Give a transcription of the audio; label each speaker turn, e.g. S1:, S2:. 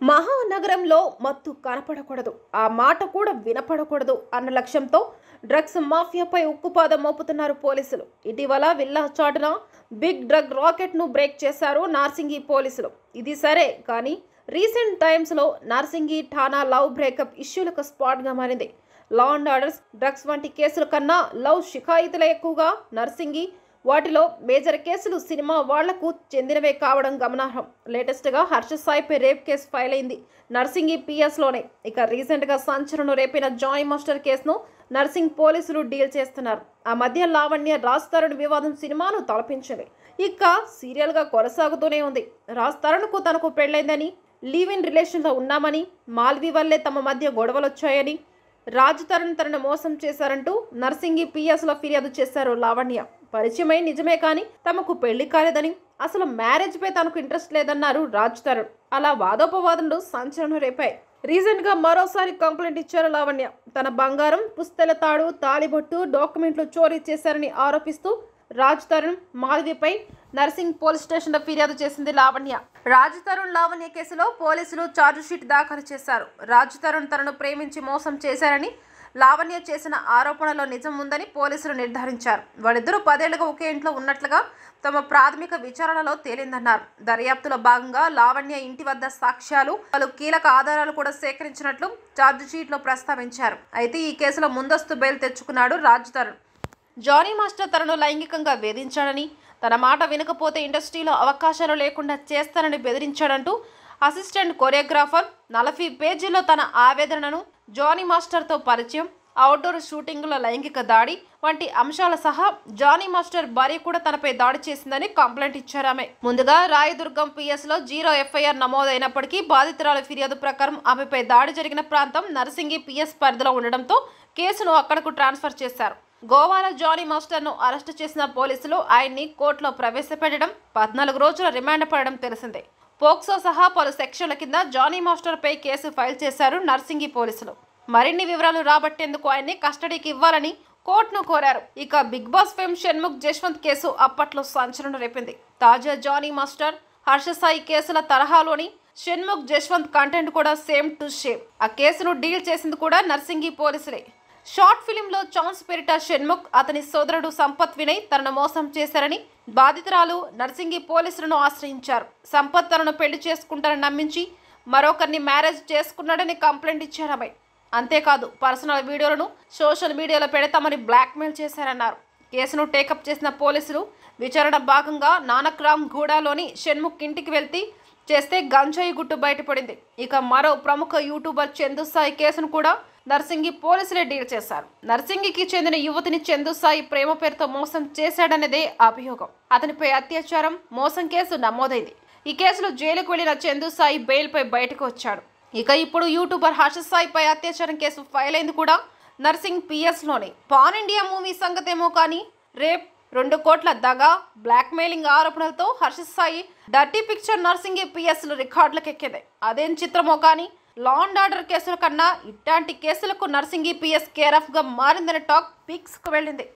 S1: మహానగరంలో మత్తు కనపడకూడదు, ఆ మాట కూడా వినపడకూడదు అన్న లక్ష్యంతో డ్రగ్స్ మాఫియాపై ఉక్కుపాదం మోపుతున్నారు పోలీసులు. ఇటీవల విల్లా చాటున బిగ్ డ్రగ్ రాకెట్ ను బ్రేక్ చేశారు నార్సింగి పోలీసులు. ఇది సరే కానీ రీసెంట్ టైమ్స్లో నార్సింగి ఠానా లవ్ బ్రేకప్ ఇష్యూలకు స్పాట్గా మారింది. లా అండ్ ఆర్డర్స్, డ్రగ్స్ వంటి కేసుల కన్నా లవ్ షికాయితులే ఎక్కువగా నార్సింగి. వాటిలో మేజర్ కేసులు సినిమా వాళ్లకు చెందినవే కావడం గమనార్హం. లేటెస్ట్గా హర్ష సాయిపై రేప్ కేసు ఫైల్ అయింది నర్సింగి పిఎస్లోనే. ఇక రీసెంట్గా సంచలనం రేపిన జానీ మాస్టర్ కేసును నర్సింగ్ పోలీసులు డీల్ చేస్తున్నారు. ఆ మధ్య లావణ్య రాజ్ తరుణ్ వివాదం సినిమాను తలపించింది. ఇక సీరియల్గా కొనసాగుతూనే ఉంది. రాజ్ తరుణ్కు తనకు పెళ్లైందని, లివ్ ఇన్ రిలేషన్లో ఉన్నామని, మాల్వి వల్లే తమ మధ్య గొడవలొచ్చాయని, రాజ్ తరుణ్ తనను మోసం చేశారంటూ నర్సింగి పిఎస్లో ఫిర్యాదు చేశారు లావణ్య. పరిచయమై నిజమే కానీ తమకు పెళ్లి కాలేదని, అసలు మ్యారేజ్ పై తనకు ఇంట్రెస్ట్ లేదన్నారు రాజ్ తరుణ్. అలా వాదోపవాదనలు సంచలనం రేపాయి. రీసెంట్గా మరోసారి కంప్లైంట్ ఇచ్చారు లావణ్య. తన బంగారం, పుస్తెల తాడు, తాళిబొట్టు, డాక్యుమెంట్లు చోరీ చేశారని ఆరోపిస్తూ రాజ్ తరుణ్, మాల్విపై నర్సింగ్ పోలీస్ స్టేషన్లో ఫిర్యాదు చేసింది లావణ్య. రాజ్ తరుణ్ లావణ్య కేసులో పోలీసులు ఛార్జిషీట్ దాఖలు చేశారు. రాజ్ తరుణ్ తనను ప్రేమించి మోసం చేశారని, లావణ్య చేసిన ఆరోపణలో నిజం ఉందని పోలీసులు నిర్ధారించారు. వాళ్ళిద్దరూ 10 ఏళ్లుగా ఒకే ఇంట్లో ఉన్నట్లుగా తమ ప్రాథమిక విచారణలో తేలిందన్నారు. దర్యాప్తులో భాగంగా లావణ్య ఇంటి వద్ద సాక్ష్యాలు, పలు కీలక ఆధారాలు కూడా సేకరించినట్లు ఛార్జిషీట్లో ప్రస్తావించారు. అయితే ఈ కేసులో ముందస్తు బెయిల్ తెచ్చుకున్నాడు రాజ్ తరుణ్. జానీ మాస్టర్ తనను లైంగికంగా వేధించాడని, తన మాట వినకపోతే ఇండస్ట్రీలో అవకాశాలు లేకుండా చేస్తానని బెదిరించాడంటూ అసిస్టెంట్ కొరియోగ్రాఫర్ 40 పేజీల్లో తన ఆవేదనను, జానీ మాస్టర్తో పరిచయం, అవుట్డోర్ షూటింగ్లో లైంగిక దాడి వంటి అంశాల సహా జానీ మాస్టర్ భార్య కూడా తనపై దాడి చేసిందని కంప్లైంట్ ఇచ్చారామె. ముందుగా రాయదుర్గం పిఎస్లో 0 ఎఫ్ఐఆర్ నమోదైనప్పటికీ బాధితురాల ఫిర్యాదు ప్రకారం ఆమెపై దాడి జరిగిన ప్రాంతం నర్సింగి పిఎస్ పరిధిలో ఉండడంతో కేసును అక్కడకు ట్రాన్స్ఫర్ చేశారు. గోవాలో జానీ మాస్టర్ను అరెస్టు చేసిన పోలీసులు ఆయన్ని కోర్టులో ప్రవేశపెట్టడం, 14 రోజుల రిమాండ్ పడడం తెలిసిందే. పోక్సో సహా పలు సెక్షన్ల కింద జానీ మాస్టర్పై కేసు ఫైల్ చేశారు నర్సింగి పోలీసులు. మరిన్ని వివరాలు రాబట్టేందుకు ఆయన్ని కస్టడీకి ఇవ్వాలని కోర్టును కోరారు. ఇక big boss fame Shanmukh Jashwanth కేసు అప్పట్లో సంచలనం రేపింది. తాజా జానీ మాస్టర్, హర్ష సాయి కేసుల తరహాలోని షణ్ముఖ్ జశ్వంత్ కంటెంట్ కూడా సేమ్ టు సేమ్. ఆ కేసును డీల్ చేసింది కూడా నర్సింగి పోలీసులే. షార్ట్ ఫిలింలో ఛాన్స్ పేరిట షణ్ముఖ్, అతని సోదరుడు సంపత్ వినయ్ తనను మోసం చేశారని బాధితురాలు నర్సింగి పోలీసులను ఆశ్రయించారు. సంపత్ తనను పెళ్లి చేసుకుంటారని నమ్మించి మరొకరిని మ్యారేజ్ చేసుకున్నాడని కంప్లైంట్ ఇచ్చారామె. అంతేకాదు పర్సనల్ వీడియోలను సోషల్ మీడియాలో పెడతామని బ్లాక్మెయిల్ చేశారన్నారు. కేసును టేకప్ చేసిన పోలీసులు విచారణ భాగంగా నానక్రామ్ గూడలోని షణ్ముఖ్ ఇంటికి వెళ్తే చేస్తే గంజాయి గుట్టు బయటపడింది. ఇక మరో ప్రముఖ యూట్యూబర్ చందు సాయి కేసును కూడా నర్సింగి పోలీసులే డీల్ చేశారు. నర్సింగికి చెందిన యువతిని చందు సాయి ప్రేమ పేరుతో మోసం చేశాడనేదే అభియోగం. అతనిపై అత్యాచారం, మోసం కేసు నమోదైంది. ఈ కేసులో జైలుకు వెళ్లిన చందు సాయి బెయిల్పై బయటకు వచ్చాడు. ఇక ఇప్పుడు యూట్యూబర్ హర్ష సాయిపై అత్యాచారం కేసు ఫైల్ అయింది కూడా నర్సింగ్ పిఎస్లోనే. పాన్ ఇండియా మూవీ సంగతేమో కానీ రేప్, 2 కోట్ల దగా, బ్లాక్మెయిలింగ్ ఆరోపణలతో హర్ష సాయి డర్టీ పిక్చర్ నర్సింగి పిఎస్లు రికార్డులకు ఎక్కింది. అదేం చిత్రమో కానీ లా అండ్ ఆర్డర్ కేసుల కన్నా ఇట్లాంటి కేసులకు నర్సింగి పిఎస్ కేర్ ఆఫ్గా మారిందనే టాక్ పీక్స్కు వెళ్ళింది.